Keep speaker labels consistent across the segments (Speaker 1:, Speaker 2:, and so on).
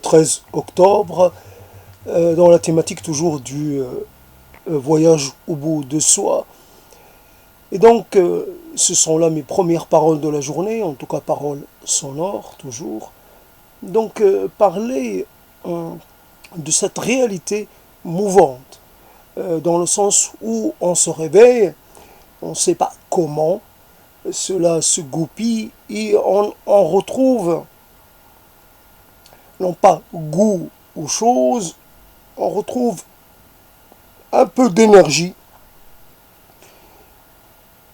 Speaker 1: 13 octobre, dans la thématique toujours du voyage au bout de soi. Et donc, ce sont là mes premières paroles de la journée, en tout cas paroles sonores, toujours. Donc, parler de cette réalité mouvante, dans le sens où on se réveille, on ne sait pas comment, cela se goupille et on retrouve non pas goût aux choses, on retrouve un peu d'énergie,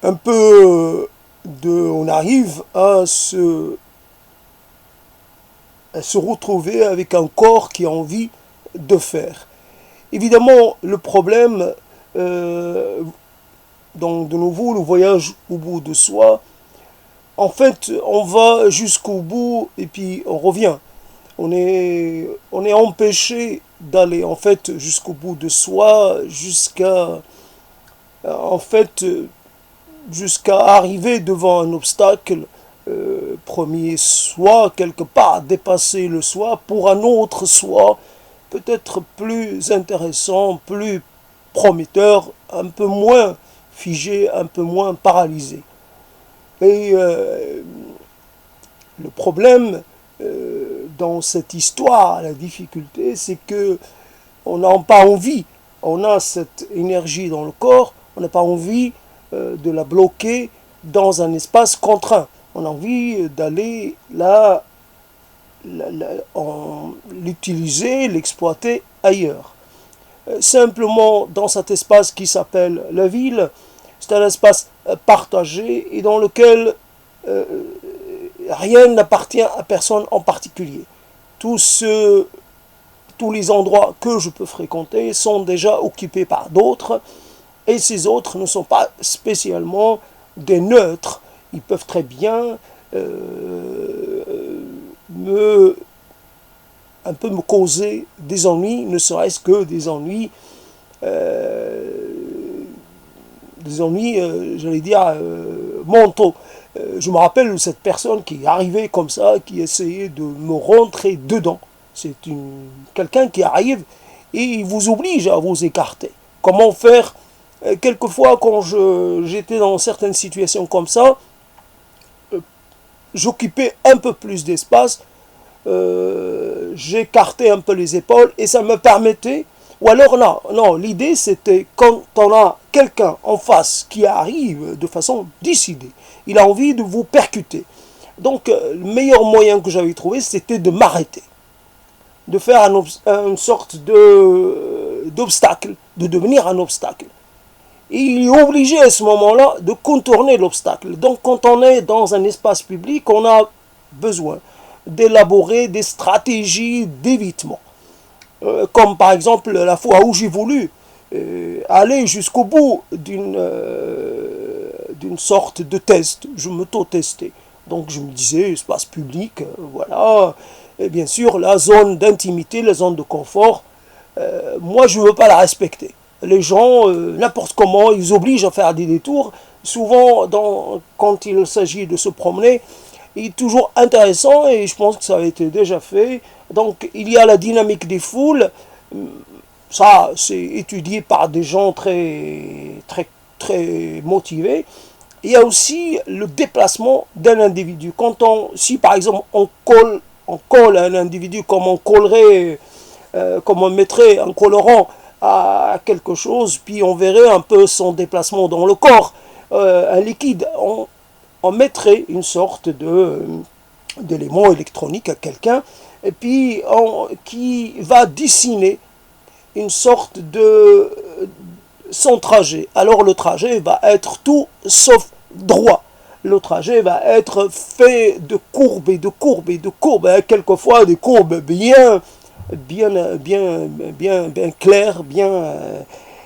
Speaker 1: un peu on arrive à se retrouver avec un corps qui a envie de faire. Évidemment, le problème, donc de nouveau, le voyage au bout de soi, en fait, on va jusqu'au bout et puis on revient. On est empêché d'aller en fait jusqu'au bout de soi, en fait, jusqu'à arriver devant un obstacle, premier soi, quelque part, dépasser le soi pour un autre soi, peut-être plus intéressant, plus prometteur, un peu moins figé, un peu moins paralysé. Et le problème dans cette histoire, la difficulté, c'est que on n'a pas envie, on a cette énergie dans le corps, on n'a pas envie de la bloquer dans un espace contraint. On a envie d'aller là, l'utiliser, l'exploiter ailleurs. Simplement dans cet espace qui s'appelle la ville, c'est un espace partagé et dans lequel euh, rien n'appartient à personne en particulier. Tous tous les endroits que je peux fréquenter sont déjà occupés par d'autres et ces autres ne sont pas spécialement des neutres. Ils peuvent très bien me un peu me causer des ennuis, ne serait-ce que euh, des ennuis, j'allais dire, mentaux. Je me rappelle de cette personne qui est arrivée comme ça, qui essayait de me rentrer dedans. C'est quelqu'un qui arrive et il vous oblige à vous écarter. Comment faire? Quelquefois, quand j'étais dans certaines situations comme ça, j'occupais un peu plus d'espace, j'écartais un peu les épaules et ça me permettait. Ou alors non, non, l'idée c'était quand on a quelqu'un en face qui arrive de façon décidée, il a envie de vous percuter. Donc le meilleur moyen que j'avais trouvé c'était de m'arrêter, de faire une sorte d'obstacle, de devenir un obstacle. Et il est obligé à ce moment-là de contourner l'obstacle. Donc quand on est dans un espace public, on a besoin d'élaborer des stratégies d'évitement. Comme par exemple la fois où j'ai voulu aller jusqu'au bout d'une sorte de test. Je m'auto-testais. Donc je me disais, espace public, voilà. Et bien sûr, la zone d'intimité, la zone de confort, moi je ne veux pas la respecter. Les gens, n'importe comment, ils obligent à faire des détours. Souvent, quand il s'agit de se promener, il est toujours intéressant et je pense que ça a été déjà fait. Donc il y a la dynamique des foules, ça c'est étudié par des gens très motivés. Il y a aussi le déplacement d'un individu. Si par exemple on colle un individu comme on collerait, comme on mettrait un colorant à quelque chose, puis on verrait un peu son déplacement dans le corps, un liquide, on mettrait une sorte d'élément électronique à quelqu'un, et puis qui va dessiner une sorte de son trajet. Alors le trajet va être tout sauf droit. Le trajet va être fait de courbes et de courbes et de courbes, hein, quelquefois des courbes bien claires,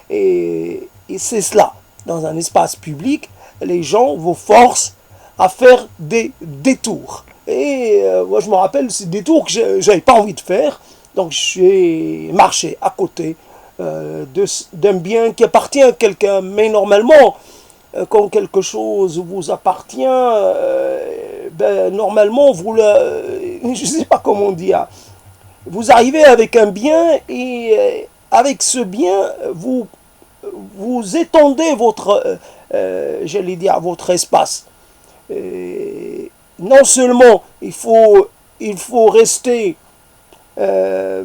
Speaker 1: et c'est cela. Dans un espace public, les gens vous forcent à faire des détours. Et moi, je me rappelle ces détours que j'avais pas envie de faire. Donc, j'ai marché à côté d'un bien qui appartient à quelqu'un. Mais normalement, quand quelque chose vous appartient, normalement, je ne sais pas comment dire. vous arrivez avec un bien et avec ce bien, vous étendez votre, j'allais dire, votre espace. Non seulement il faut rester, euh,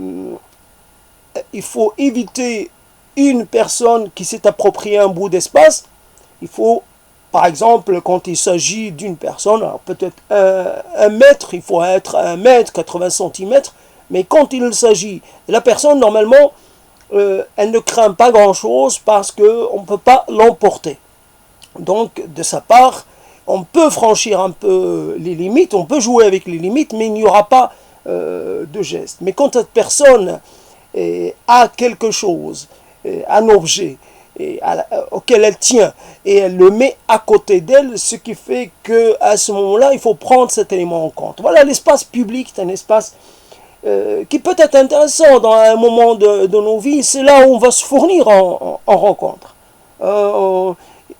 Speaker 1: il faut éviter une personne qui s'est approprié un bout d'espace. Il faut, par exemple, quand il s'agit d'une personne, peut-être un mètre, il faut être 1 mètre, 80 centimètres, mais quand il s'agit, la personne, normalement, elle ne craint pas grand-chose parce qu'on ne peut pas l'emporter. Donc, de sa part, on peut franchir un peu les limites, on peut jouer avec les limites, mais il n'y aura pas de geste. Mais quand cette personne a quelque chose, un objet, auquel elle tient, et elle le met à côté d'elle, ce qui fait qu'à ce moment-là, il faut prendre cet élément en compte. Voilà, l'espace public, c'est un espace qui peut être intéressant dans un moment de nos vies, c'est là où on va se fournir en rencontre.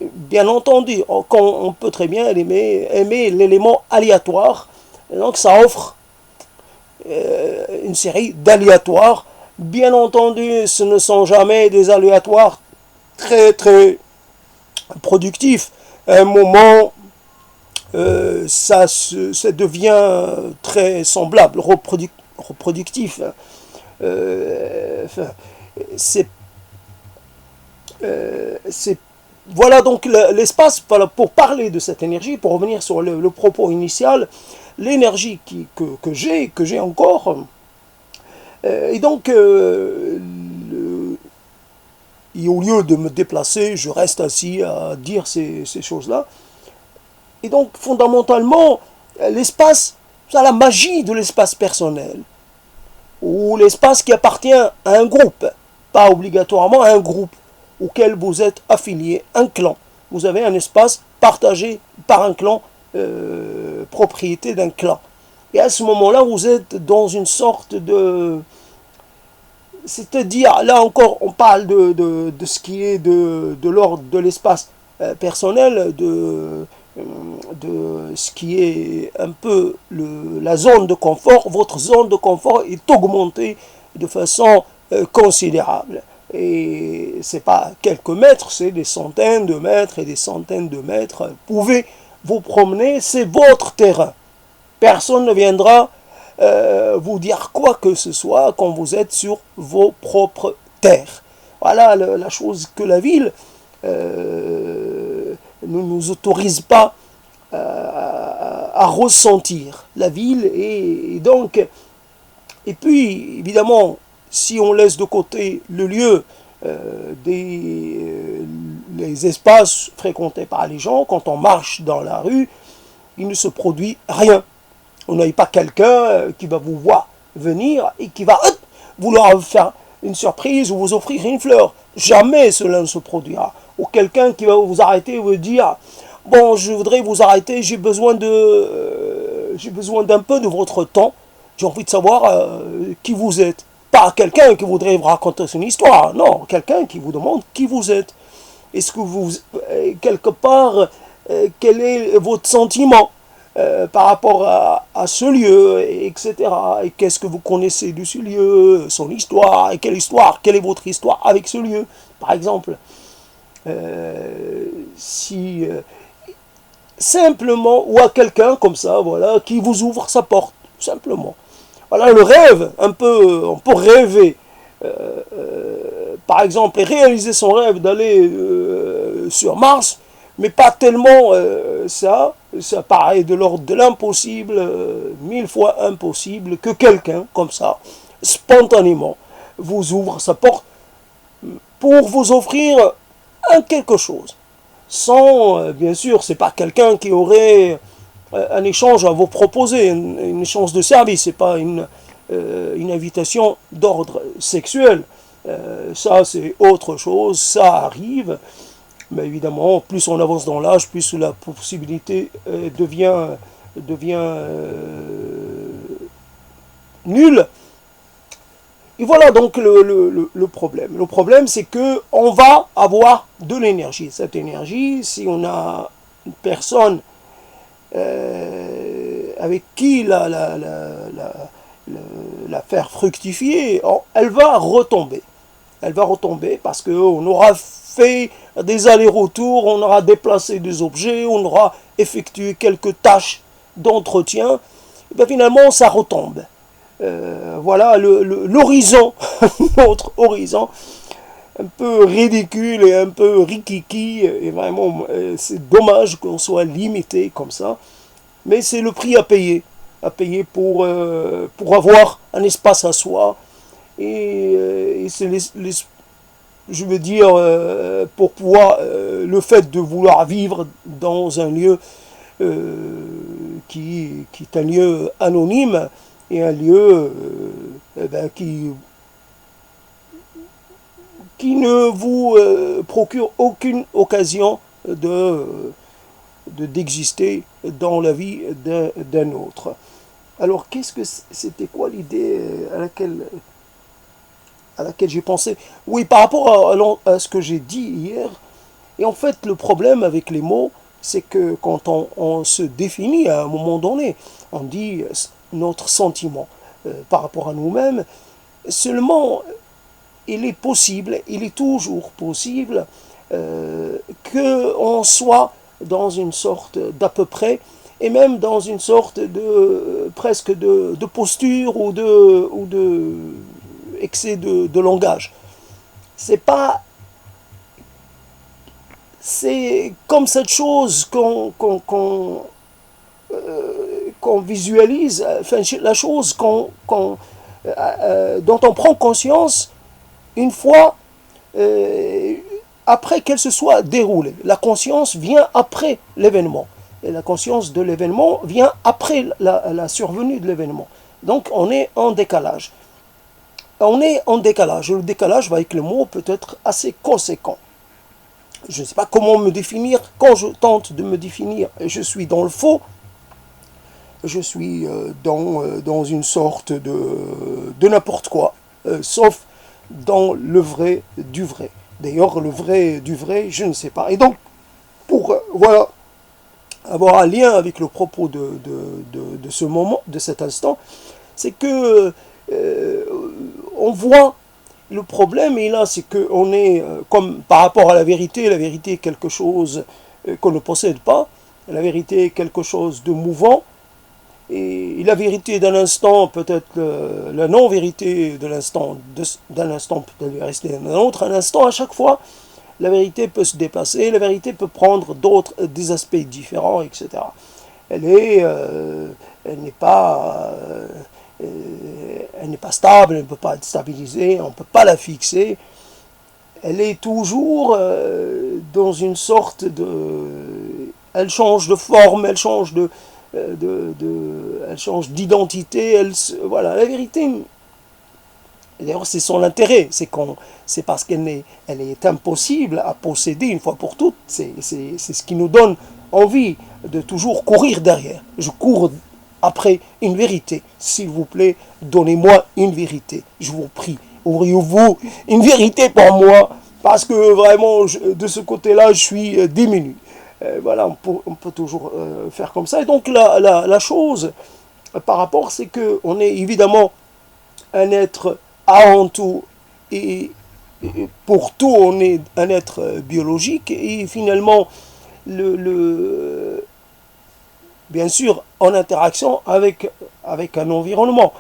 Speaker 1: Bien entendu, on peut très bien aimer l'élément aléatoire, et donc ça offre une série d'aléatoires. Bien entendu, ce ne sont jamais des aléatoires très productifs. À un moment, ça devient très semblable, reproductif. Enfin, c'est voilà donc l'espace pour parler de cette énergie, pour revenir sur le propos initial, l'énergie que j'ai encore. Et donc, et au lieu de me déplacer, je reste assis à dire ces choses-là. Et donc, fondamentalement, l'espace, c'est la magie de l'espace personnel, ou l'espace qui appartient à un groupe, pas obligatoirement à un groupe auquel vous êtes affilié, un clan. Vous avez un espace partagé par un clan, propriété d'un clan. Et à ce moment-là, vous êtes dans une sorte de... C'est-à-dire, là encore, on parle de ce qui est de l'ordre de l'espace personnel, de ce qui est un peu la zone de confort. Votre zone de confort est augmentée de façon considérable. Et ce n'est pas quelques mètres, c'est des centaines de mètres et des centaines de mètres. Vous pouvez vous promener, c'est votre terrain. Personne ne viendra vous dire quoi que ce soit quand vous êtes sur vos propres terres. Voilà la chose que la ville ne nous autorise pas à ressentir. La ville et donc... Et puis, évidemment, si on laisse de côté le lieu les espaces fréquentés par les gens, quand on marche dans la rue, il ne se produit rien. On n'a pas quelqu'un qui va vous voir venir et qui va vouloir faire une surprise ou vous offrir une fleur. Jamais cela ne se produira. Ou quelqu'un qui va vous arrêter et vous dire « Bon, je voudrais vous arrêter, j'ai besoin d'un peu de votre temps. J'ai envie de savoir qui vous êtes. » Pas quelqu'un qui voudrait vous raconter son histoire. Non, quelqu'un qui vous demande qui vous êtes. Est-ce que vous, quelque part, quel est votre sentiment par rapport à ce lieu, etc. Et qu'est-ce que vous connaissez de ce lieu, son histoire, et quelle est votre histoire avec ce lieu, par exemple. Si simplement, ou à quelqu'un comme ça, voilà, qui vous ouvre sa porte, tout simplement. Voilà le rêve, un peu, on peut rêver, par exemple, et réaliser son rêve d'aller sur Mars, mais pas tellement ça paraît de l'ordre de l'impossible, 1000 fois impossible, que quelqu'un, comme ça, spontanément, vous ouvre sa porte pour vous offrir quelque chose. Sans, bien sûr, c'est pas quelqu'un qui aurait un échange à vous proposer, une échange de service, c'est pas une invitation d'ordre sexuel. Ça, c'est autre chose, ça arrive. Mais évidemment, plus on avance dans l'âge, plus la possibilité devient nulle. Et voilà donc le problème. Le problème, c'est qu'on va avoir de l'énergie. Cette énergie, si on a une personne avec qui la faire fructifier, elle va retomber. Elle va retomber parce qu'on aura fait des allers-retours, on aura déplacé des objets, on aura effectué quelques tâches d'entretien. Et bien finalement, ça retombe. Voilà l'horizon, notre horizon, un peu ridicule et un peu rikiki. Et vraiment, c'est dommage qu'on soit limité comme ça. Mais c'est le prix à payer pour avoir un espace à soi. Et c'est je veux dire, pour pouvoir, le fait de vouloir vivre dans un lieu qui est un lieu anonyme et un lieu eh ben, qui ne vous procure aucune occasion d'exister dans la vie d'un autre. Alors, c'était quoi l'idée à laquelle j'ai pensé? Oui, par rapport à ce que j'ai dit hier, et en fait, le problème avec les mots, c'est que quand on se définit à un moment donné, on dit notre sentiment par rapport à nous-mêmes, seulement il est possible, il est toujours possible qu'on soit dans une sorte d'à peu près, et même dans une sorte de presque de posture ou de excès de langage. C'est pas, c'est comme cette chose qu'on visualise, enfin, la chose dont on prend conscience une fois après qu'elle se soit déroulée. La conscience vient après l'événement. Et la conscience de l'événement vient après la survenue de l'événement. Donc on est en décalage. On est en décalage. Le décalage va avec le mot peut être assez conséquent. Je ne sais pas comment me définir. Quand je tente de me définir, je suis dans le faux. Je suis dans une sorte de n'importe quoi, sauf dans le vrai du vrai. D'ailleurs, le vrai du vrai, je ne sais pas. Et donc, pour voilà, avoir un lien avec le propos de ce moment, de cet instant, c'est que on voit le problème, et là, c'est qu'on est, comme par rapport à la vérité est quelque chose qu'on ne possède pas, la vérité est quelque chose de mouvant, et la vérité d'un instant, peut-être la non-vérité de l'instant, d'un instant peut-être rester d'un autre, un instant à chaque fois, la vérité peut se dépasser, la vérité peut prendre des aspects différents, etc. Elle n'est pas, elle n'est pas stable, elle ne peut pas être stabilisée, on ne peut pas la fixer. Elle est toujours dans une sorte de, elle change de forme, elle change elle change d'identité, voilà, la vérité, d'ailleurs c'est son intérêt, c'est parce elle est impossible à posséder une fois pour toutes, c'est ce qui nous donne envie de toujours courir derrière. Je cours après une vérité, s'il vous plaît, donnez-moi une vérité, je vous prie, auriez-vous une vérité pour moi, parce que vraiment, de ce côté-là, je suis diminué. Voilà, on peut toujours faire comme ça. Et donc la chose par rapport, c'est qu'on est évidemment un être avant tout, et pour tout, on est un être biologique, et finalement, bien sûr, en interaction avec un environnement.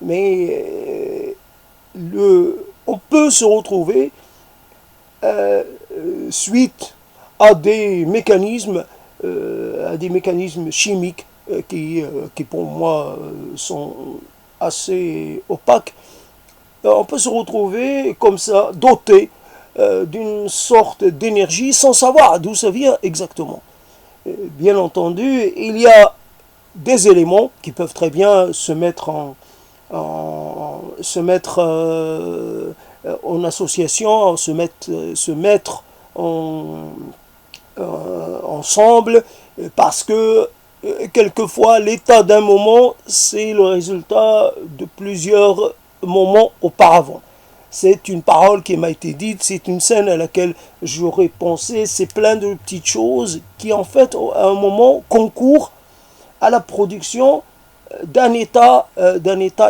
Speaker 1: Mais on peut se retrouver suite à des mécanismes chimiques qui pour moi sont assez opaques. On peut se retrouver comme ça, doté d'une sorte d'énergie sans savoir d'où ça vient exactement. Bien entendu, il y a des éléments qui peuvent très bien se mettre en association, se mettre ensemble, parce que quelquefois l'état d'un moment, c'est le résultat de plusieurs moments auparavant. C'est une parole qui m'a été dite, c'est une scène à laquelle j'aurais pensé, c'est plein de petites choses qui en fait à un moment concourent à la production d'un état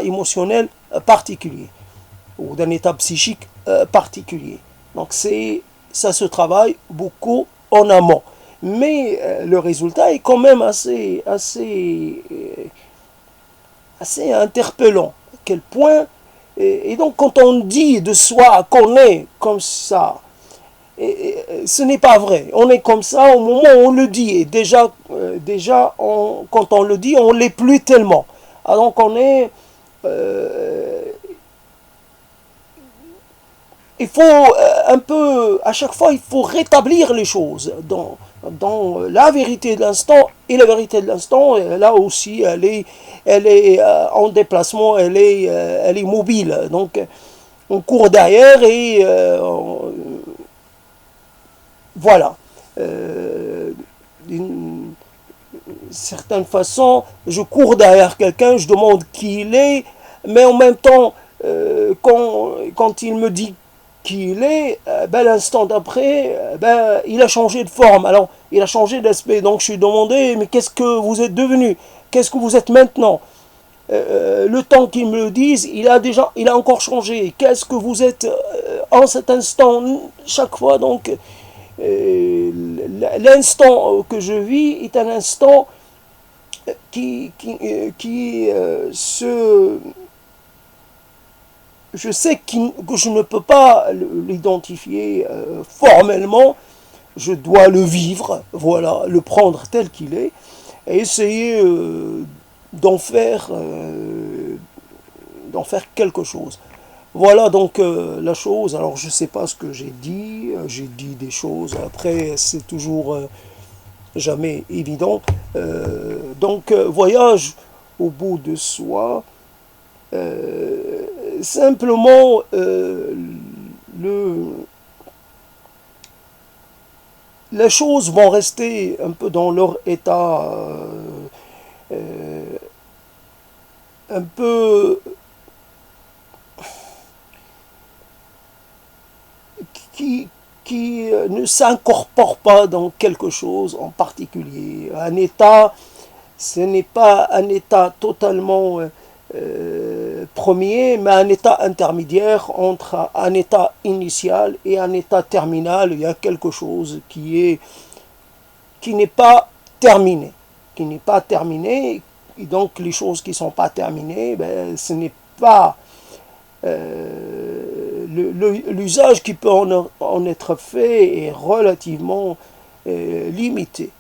Speaker 1: émotionnel particulier ou d'un état psychique particulier. Donc ça se travaille beaucoup en amont. Mais le résultat est quand même assez interpellant. À quel point, et donc quand on dit de soi qu'on est comme ça, ce n'est pas vrai. On est comme ça au moment où on le dit. Et déjà, quand on le dit, on ne l'est plus tellement. Alors qu'on est... il faut un peu, à chaque fois, il faut rétablir les choses dans la vérité de l'instant. Et la vérité de l'instant, là aussi, elle est en déplacement, elle est mobile. Donc, on court derrière et voilà. D'une certaine façon, je cours derrière quelqu'un, je demande qui il est, mais en même temps, quand il me dit qui il est, ben, l'instant d'après, ben, il a changé de forme, alors il a changé d'aspect. Donc je lui ai demandé, mais qu'est-ce que vous êtes devenu? Qu'est-ce que vous êtes maintenant? Le temps qu'il me le dise, il a encore changé. Qu'est-ce que vous êtes en cet instant? Chaque fois, donc, l'instant que je vis est un instant qui je sais que je ne peux pas l'identifier formellement, je dois le vivre, voilà, le prendre tel qu'il est, et essayer d'en faire, d'en faire quelque chose. Voilà donc la chose. Alors je ne sais pas ce que j'ai dit des choses, après c'est toujours jamais évident. Donc voyage au bout de soi. Simplement les choses vont rester un peu dans leur état un peu qui ne s'incorpore pas dans quelque chose en particulier. Un état, ce n'est pas un état totalement premier, mais un état intermédiaire entre un état initial et un état terminal. Il y a quelque chose qui n'est pas terminé, qui n'est pas terminé. Et donc les choses qui ne sont pas terminées, ben, ce n'est pas l'usage qui peut en être fait est relativement limité.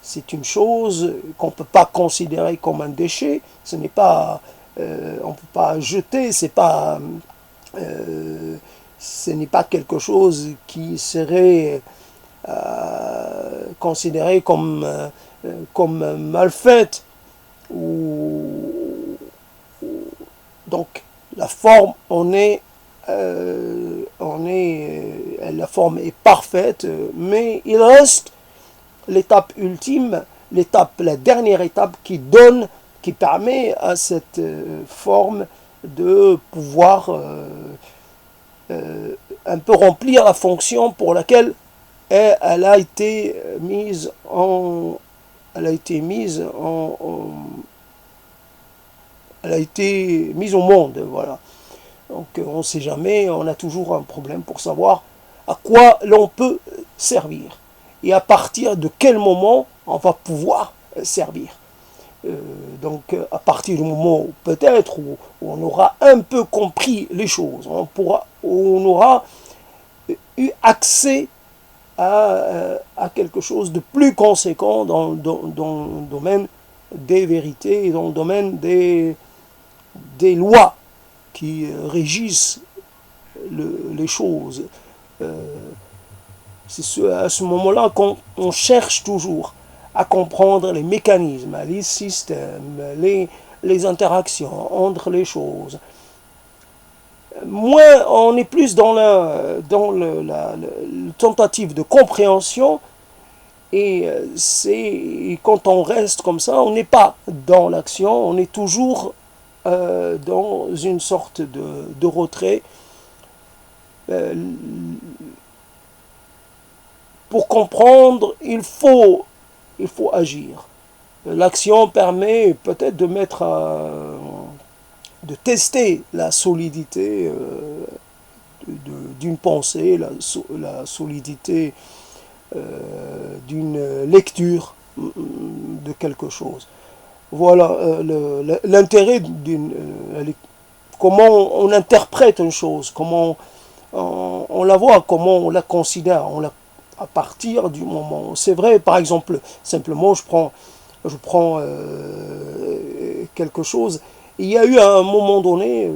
Speaker 1: C'est une chose qu'on ne peut pas considérer comme un déchet. Ce n'est pas, on ne peut pas jeter. Ce n'est pas quelque chose qui serait considéré comme mal fait. Donc la forme, la forme est parfaite, mais il reste l'étape ultime, la dernière étape qui permet à cette forme de pouvoir un peu remplir la fonction pour laquelle elle a été mise en, elle a été mise elle a été mise au monde, voilà. Donc on ne sait jamais, on a toujours un problème pour savoir à quoi l'on peut servir et à partir de quel moment on va pouvoir servir. Donc à partir du moment où peut-être où on aura un peu compris les choses, où on aura eu accès à quelque chose de plus conséquent dans le domaine des vérités et dans le domaine des lois qui régissent les choses. C'est à ce moment-là qu'on cherche toujours à comprendre les mécanismes, les systèmes, les interactions entre les choses. Moins on est plus dans la tentative de compréhension, et quand on reste comme ça, on n'est pas dans l'action, on est toujours dans une sorte de retrait. Pour comprendre, il faut agir. L'action permet peut-être de de tester la solidité d'une pensée, la solidité d'une lecture de quelque chose. Voilà l'intérêt comment on interprète une chose, comment on la voit, comment on la considère, à partir du moment. C'est vrai, par exemple, simplement je prends quelque chose. Il y a eu à un moment donné,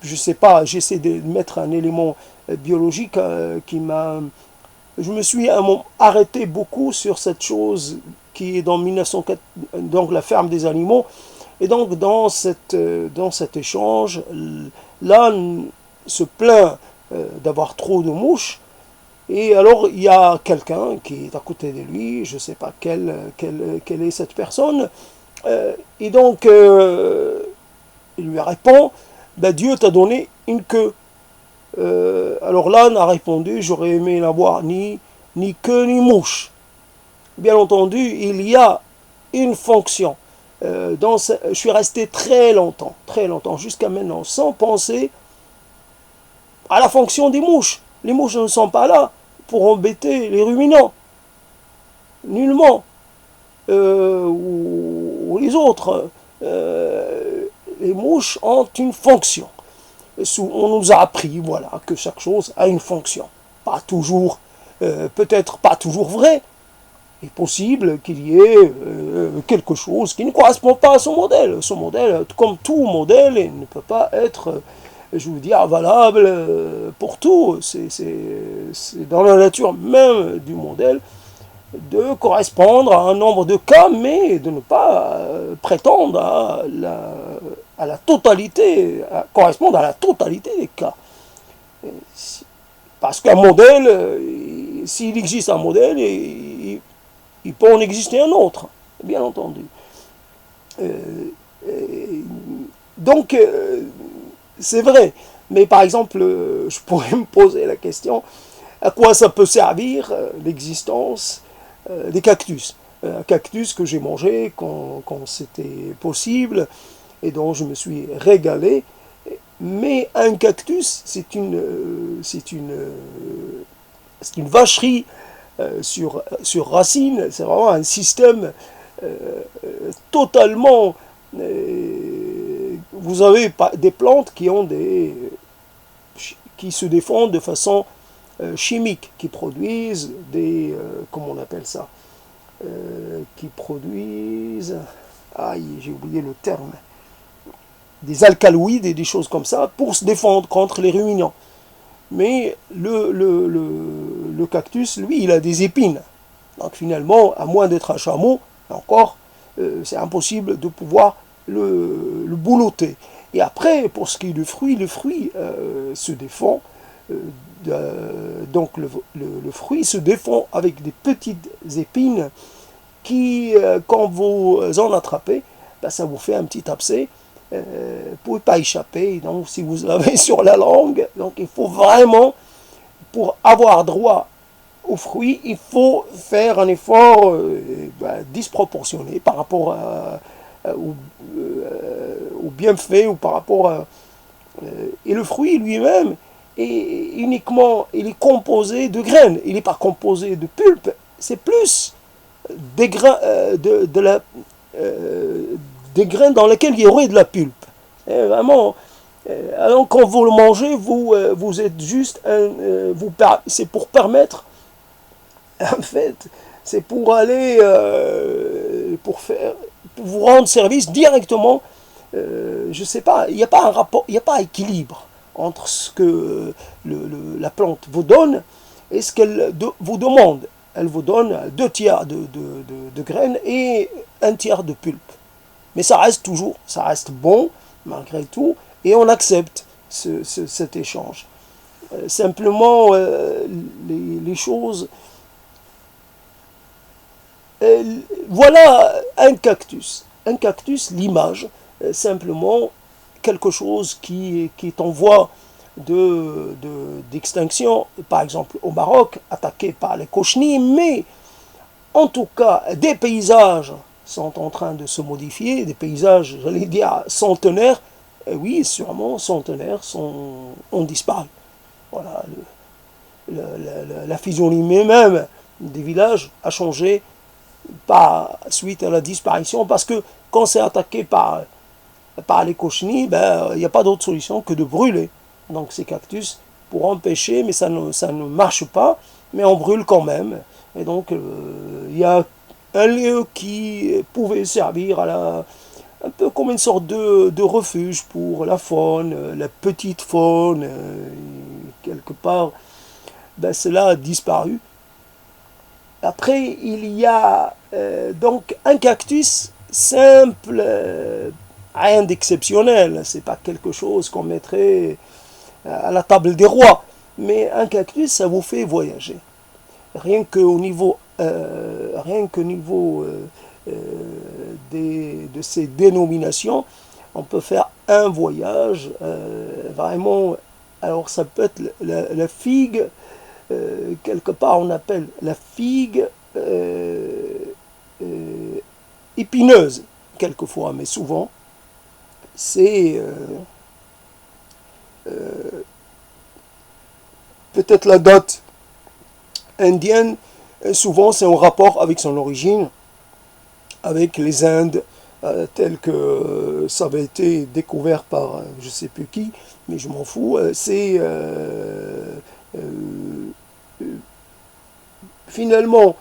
Speaker 1: je sais pas, j'essaie de mettre un élément biologique qui m'a... Je me suis arrêté beaucoup sur cette chose qui est dans 1904, donc la ferme des animaux. Et donc dans cet échange, l'âne se plaint d'avoir trop de mouches. Et alors il y a quelqu'un qui est à côté de lui, je ne sais pas quelle est cette personne, et donc il lui répond, ben, Dieu t'a donné une queue. Alors l'âne a répondu, j'aurais aimé n'avoir ni queue ni mouche. Bien entendu, il y a une fonction. Je suis resté très longtemps, jusqu'à maintenant, sans penser à la fonction des mouches. Les mouches ne sont pas là pour embêter les ruminants, nullement, ou les autres. Les mouches ont une fonction. On nous a appris, voilà, que chaque chose a une fonction. Pas toujours, peut-être pas toujours vrai. Il est possible qu'il y ait quelque chose qui ne correspond pas à son modèle. Son modèle, comme tout modèle, il ne peut pas être, je veux dire, valable pour tout. C'est dans la nature même du modèle de correspondre à un nombre de cas, mais de ne pas prétendre à la totalité, correspondre à la totalité des cas. Parce qu'un modèle, s'il existe un modèle, il peut en exister un autre, bien entendu. Donc, c'est vrai. Mais par exemple, je pourrais me poser la question, à quoi ça peut servir l'existence des cactus? Un cactus que j'ai mangé quand c'était possible et dont je me suis régalé. Mais un cactus, c'est une vacherie sur racines. C'est vraiment un système totalement... vous avez des plantes qui se défendent de façon chimique, qui produisent des... comment on appelle ça, qui produisent... Aïe, j'ai oublié le terme. Des alcaloïdes et des choses comme ça pour se défendre contre les ruminants. Mais le cactus, lui, il a des épines. Donc finalement, à moins d'être un chameau, encore, c'est impossible de pouvoir le boulotter. Et après, pour ce qui est du fruit, le fruit se défend. Donc le fruit se défend avec des petites épines qui, quand vous en attrapez, ben, ça vous fait un petit abcès. Vous ne pouvez pas échapper, donc si vous l'avez sur la langue, donc il faut vraiment, pour avoir droit aux fruits, il faut faire un effort disproportionné par rapport au bienfait ou par rapport à... et le fruit lui-même il est composé de graines, il n'est pas composé de pulpe, c'est plus des grains, des graines dans lesquelles il y aurait de la pulpe. Et vraiment, alors quand vous le mangez, vous êtes juste, c'est pour permettre, en fait, c'est pour aller, pour vous rendre service directement. Je ne sais pas, il n'y a pas un rapport, il n'y a pas un équilibre entre ce que la plante vous donne et ce qu'elle vous demande. Elle vous donne 2 tiers de graines et 1 tiers de pulpe. Mais ça reste bon, malgré tout, et on accepte cet échange. Simplement, les choses... voilà un cactus. Un cactus, l'image, simplement quelque chose qui est en voie d'extinction, par exemple au Maroc, attaqué par les cochenilles, mais en tout cas des paysages sont en train de se modifier, des paysages, j'allais dire, centenaires, oui, sûrement, centenaires, ont disparu. Voilà, la physionomie même des villages a changé suite à la disparition, parce que quand c'est attaqué par les cochenilles, ben, il n'y a pas d'autre solution que de brûler. Donc ces cactus pour empêcher, mais ça ne marche pas, mais on brûle quand même. Et donc il y a un lieu qui pouvait servir un peu comme une sorte de refuge pour la faune, la petite faune, quelque part, ben cela a disparu. Après, il y a donc un cactus simple, rien d'exceptionnel, c'est pas quelque chose qu'on mettrait à la table des rois, mais un cactus, ça vous fait voyager. Rien qu'au niveau de ces dénominations, on peut faire un voyage vraiment. Alors ça peut être la figue, quelque part on appelle la figue épineuse, quelquefois, mais souvent, c'est peut-être la date indienne, souvent c'est en rapport avec son origine, avec les Indes, tel que ça avait été découvert par je ne sais plus qui, mais je m'en fous, c'est finalement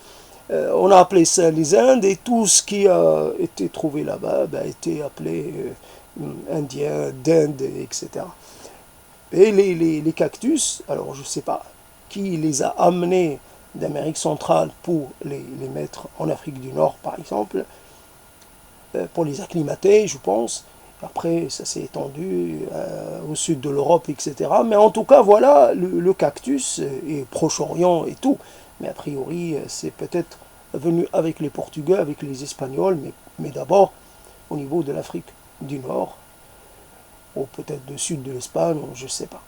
Speaker 1: on a appelé ça les Indes, et tout ce qui a été trouvé là-bas a été appelé Indien, d'Inde, etc. Et les cactus, alors je ne sais pas qui les a amenés d'Amérique centrale pour les mettre en Afrique du Nord, par exemple, pour les acclimater, je pense. Après, ça s'est étendu au sud de l'Europe, etc. Mais en tout cas, voilà, le cactus, et Proche-Orient et tout. Mais a priori, c'est peut-être venu avec les Portugais, avec les Espagnols, mais d'abord au niveau de l'Afrique du Nord, ou peut-être du sud de l'Espagne, je ne sais pas.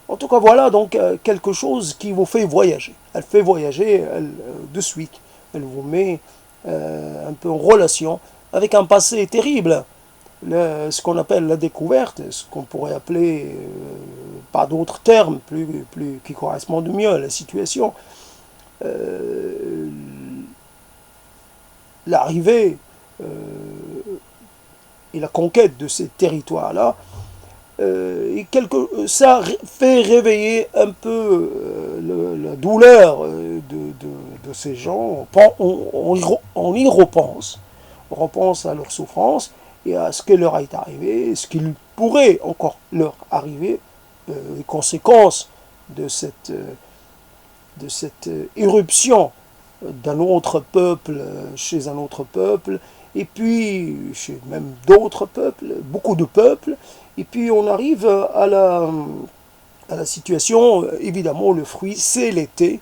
Speaker 1: En tout cas, voilà donc quelque chose qui vous fait voyager. Elle fait voyager de suite. Elle vous met un peu en relation avec un passé terrible. Ce qu'on appelle la découverte, ce qu'on pourrait appeler, par d'autres termes, qui correspondent mieux à la situation, l'arrivée et la conquête de ces territoires-là, ça fait réveiller un peu la douleur de ces gens. On y repense. On repense à leur souffrance et à ce qui leur est arrivé, ce qui pourrait encore leur arriver, les conséquences de cette éruption d'un autre peuple chez un autre peuple, et puis chez même d'autres peuples, beaucoup de peuples, et puis on arrive à la situation, évidemment le fruit c'est l'été,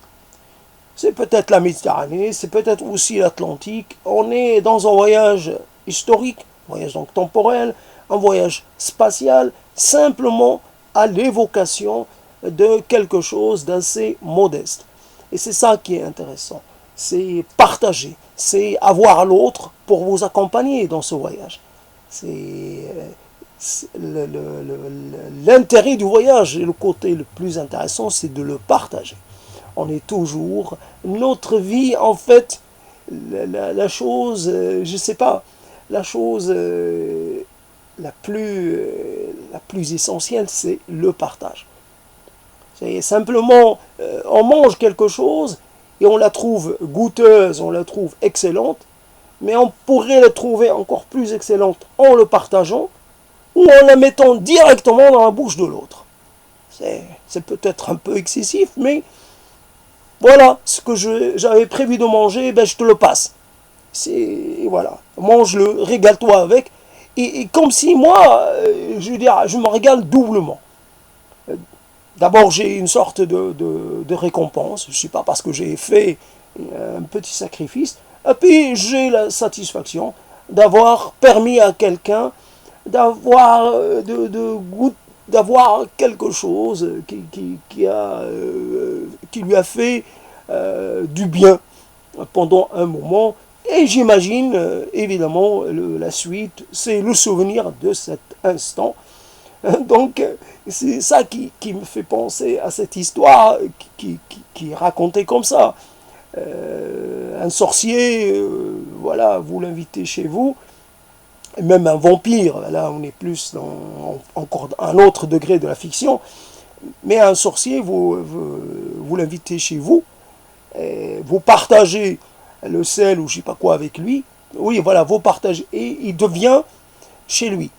Speaker 1: c'est peut-être la Méditerranée, c'est peut-être aussi l'Atlantique, on est dans un voyage historique, un voyage donc temporel, un voyage spatial, simplement à l'évocation de quelque chose d'assez modeste. Et c'est ça qui est intéressant, c'est partager, c'est avoir l'autre pour vous accompagner dans ce voyage. C'est l'intérêt du voyage, et le côté le plus intéressant, c'est de le partager. On est toujours, notre vie en fait, la chose, je ne sais pas, la chose la plus essentielle, c'est le partage. C'est simplement, on mange quelque chose et on la trouve goûteuse, on la trouve excellente, mais on pourrait la trouver encore plus excellente en le partageant ou en la mettant directement dans la bouche de l'autre. C'est peut-être un peu excessif, mais voilà, ce que j'avais prévu de manger, ben je te le passe. Voilà, mange-le, régale-toi avec. Et comme si moi, je veux dire, je me régale doublement. D'abord, j'ai une sorte de récompense, je ne sais pas, parce que j'ai fait un petit sacrifice, et puis j'ai la satisfaction d'avoir permis à quelqu'un d'avoir d'avoir quelque chose qui lui a fait du bien pendant un moment, Et j'imagine, évidemment, la suite, c'est le souvenir de cet instant. Donc, c'est ça qui me fait penser à cette histoire qui est racontée comme ça. Un sorcier, voilà, vous l'invitez chez vous, même un vampire, là on est plus dans encore un autre degré de la fiction, mais un sorcier, vous l'invitez chez vous, vous partagez le sel ou je sais pas quoi avec lui, oui voilà, vous partagez, et il devient chez lui.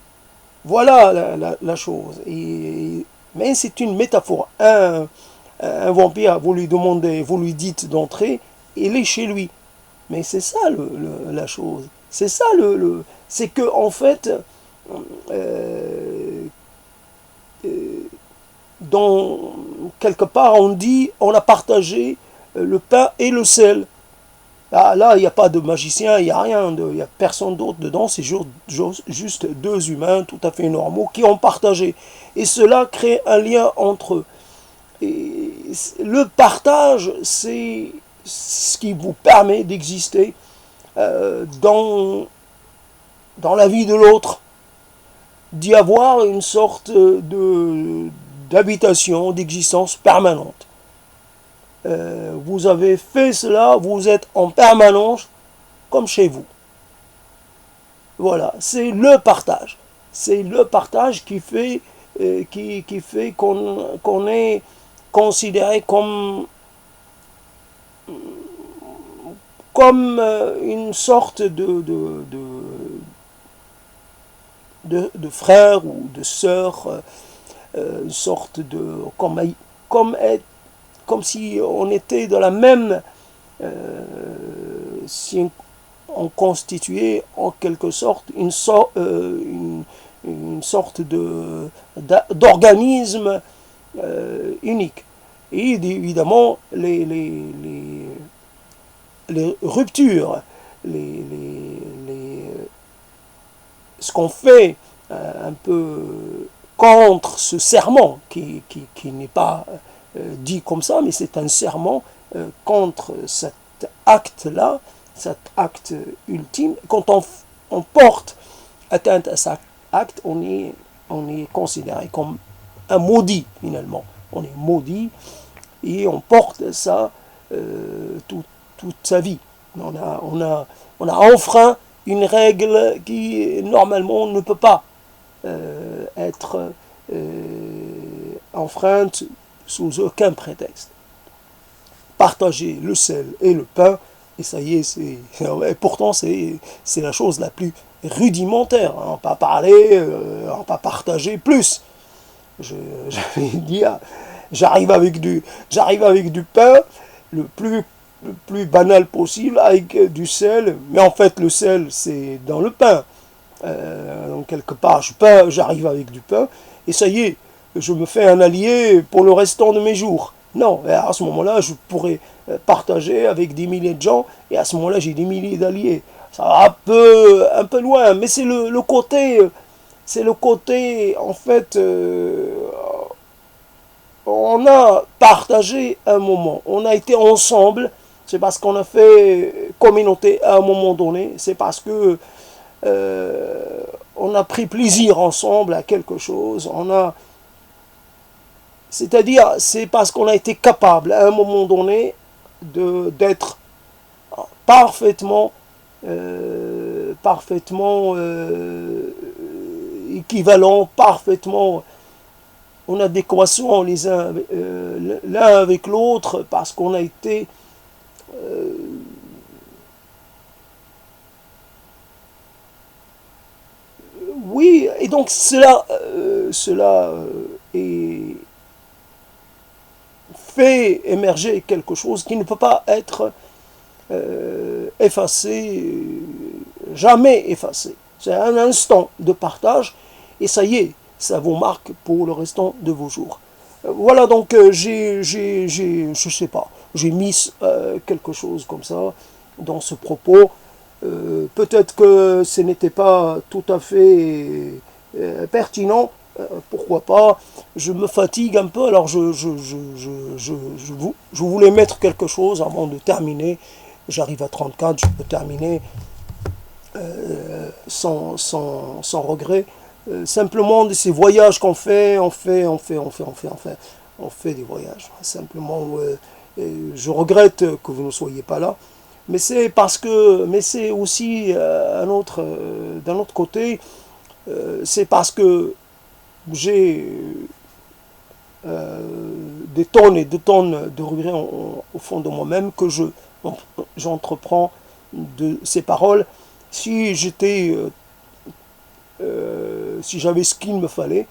Speaker 1: Voilà la chose. Mais c'est une métaphore. Un vampire, vous lui demandez, vous lui dites d'entrer, il est chez lui. Mais c'est ça la chose. C'est ça c'est que en fait, euh, dans quelque part on dit on a partagé le pain et le sel. Là, il n'y a pas de magicien, il n'y a rien, il n'y a personne d'autre dedans, c'est juste deux humains tout à fait normaux qui ont partagé. Et cela crée un lien entre eux. Et le partage, c'est ce qui vous permet d'exister dans la vie de l'autre, d'y avoir une sorte d'habitation, d'existence permanente. Vous avez fait cela, vous êtes en permanence comme chez vous. Voilà, c'est le partage. C'est le partage qui fait qu'on est considéré comme une sorte de frère ou de sœur, une sorte de comme si on était dans la même si on constituait en quelque sorte une sorte d'organisme unique. Et évidemment, les ruptures, ce qu'on fait un peu contre ce serment, qui n'est pas dit comme ça, mais c'est un serment contre cet acte-là, cet acte ultime. Quand on porte atteinte à cet acte, on est considéré comme un maudit, finalement. On est maudit et on porte ça toute sa vie. On a enfreint une règle qui, normalement, ne peut pas être enfreinte sous aucun prétexte. Partager le sel et le pain, et ça y est, et pourtant c'est la chose la plus rudimentaire. On ne va pas parler, on ne va pas partager plus. J'allais dire, j'arrive avec du pain, le plus banal possible, avec du sel, mais en fait le sel c'est dans le pain. Donc quelque part, j'arrive avec du pain, et ça y est, je me fais un allié pour le restant de mes jours. Non, et à ce moment-là, je pourrais partager avec des milliers de gens, et à ce moment-là, j'ai des milliers d'alliés. Ça va un peu loin, mais c'est le côté, en fait, on a partagé un moment, on a été ensemble, c'est parce qu'on a fait communauté à un moment donné, c'est parce que on a pris plaisir ensemble à quelque chose, c'est-à-dire, c'est parce qu'on a été capable à un moment donné d'être parfaitement équivalent, parfaitement en adéquation l'un avec l'autre, parce qu'on a été oui, et donc cela est fait émerger quelque chose qui ne peut pas être effacé, jamais effacé. C'est un instant de partage et ça y est, ça vous marque pour le restant de vos jours. Voilà, donc je sais pas, j'ai mis quelque chose comme ça dans ce propos. Peut-être que ce n'était pas tout à fait pertinent, pourquoi pas. Je me fatigue un peu, alors je voulais mettre quelque chose avant de terminer. j'arrive à 34, je peux terminer sans regret. Simplement de ces voyages qu'on fait, on fait des voyages. Simplement, je regrette que vous ne soyez pas là. Mais c'est parce que, mais c'est aussi d'un autre côté, c'est parce que j'ai des tonnes et des tonnes de regrets au fond de moi-même que j'entreprends de ces paroles. Si j'étais, si j'avais ce qu'il me fallait,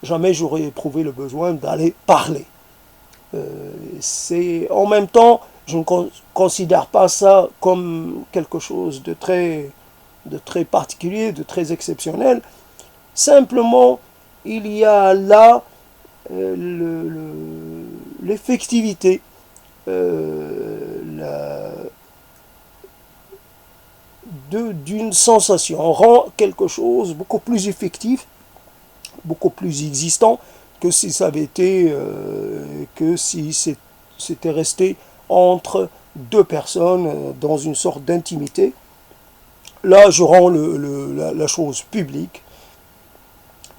Speaker 1: jamais j'aurais éprouvé le besoin d'aller parler. C'est en même temps, je ne considère pas ça comme quelque chose de très particulier, de très exceptionnel. Simplement, il y a là l'effectivité, d'une sensation. On rend quelque chose beaucoup plus effectif, beaucoup plus existant que si ça avait été, que si c'était resté entre deux personnes dans une sorte d'intimité. Là, je rends la chose publique.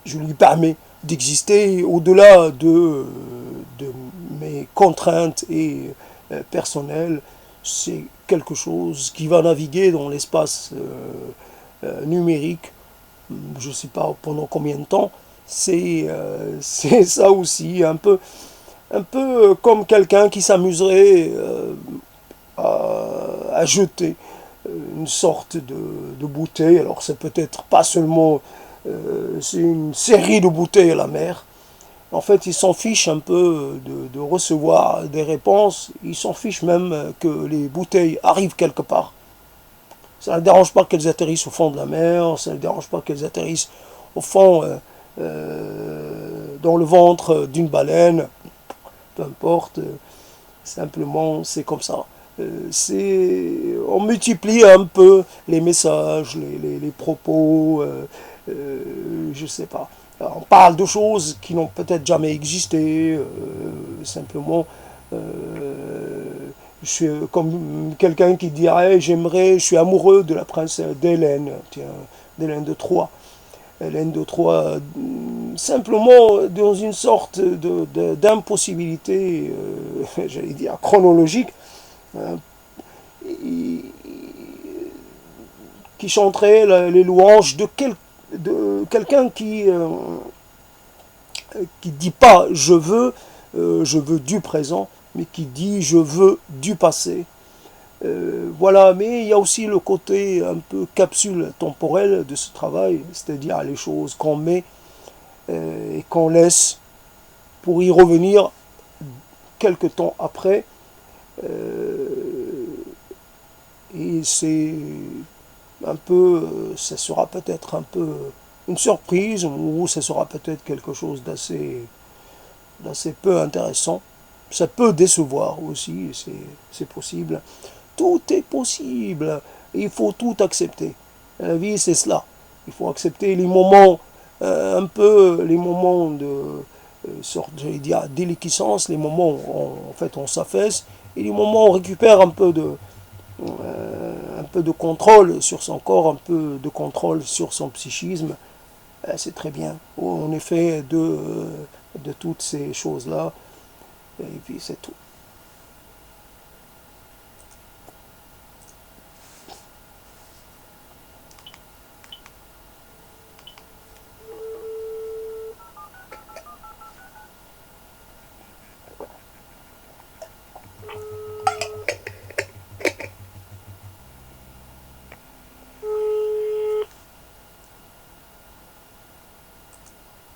Speaker 1: Je lui permets d'exister au-delà de mes contraintes et personnelles. C'est quelque chose qui va naviguer dans l'espace numérique, je ne sais pas pendant combien de temps. C'est ça aussi, un peu comme quelqu'un qui s'amuserait à jeter une sorte de bouteille. Alors c'est peut-être pas seulement, c'est une série de bouteilles à la mer. En fait, il s'en fiche un peu de recevoir des réponses. Il s'en fiche même que les bouteilles arrivent quelque part. Ça ne le dérange pas qu'elles atterrissent au fond de la mer, ça ne le dérange pas qu'elles atterrissent au fond, dans le ventre d'une baleine, peu importe. Simplement, c'est comme ça. On multiplie un peu les messages, les propos, je sais pas. On parle de choses qui n'ont peut-être jamais existé, simplement. Je suis comme quelqu'un qui dirait je suis amoureux de la princesse d'Hélène, tiens, d'Hélène de Troie. Hélène de Troie, simplement dans une sorte d'impossibilité, j'allais dire chronologique, hein, qui chanterait les louanges de quelqu'un qui dit pas je veux du présent, mais qui dit je veux du passé. Voilà, mais il y a aussi le côté un peu capsule temporelle de ce travail, c'est-à-dire les choses qu'on met et qu'on laisse pour y revenir quelque temps après. Et c'est un peu, ça sera peut-être un peu une surprise, ou ça sera peut-être quelque chose d'assez peu intéressant. Ça peut décevoir aussi, c'est possible. Tout est possible. Il faut tout accepter. La vie, c'est cela. Il faut accepter les moments, un peu les moments de sorte, j'allais dire, déliquescence, les moments où en fait on s'affaisse, et les moments où on récupère un peu de contrôle sur son corps, un peu de contrôle sur son psychisme. C'est très bien. En effet, de toutes ces choses-là. Et puis c'est tout.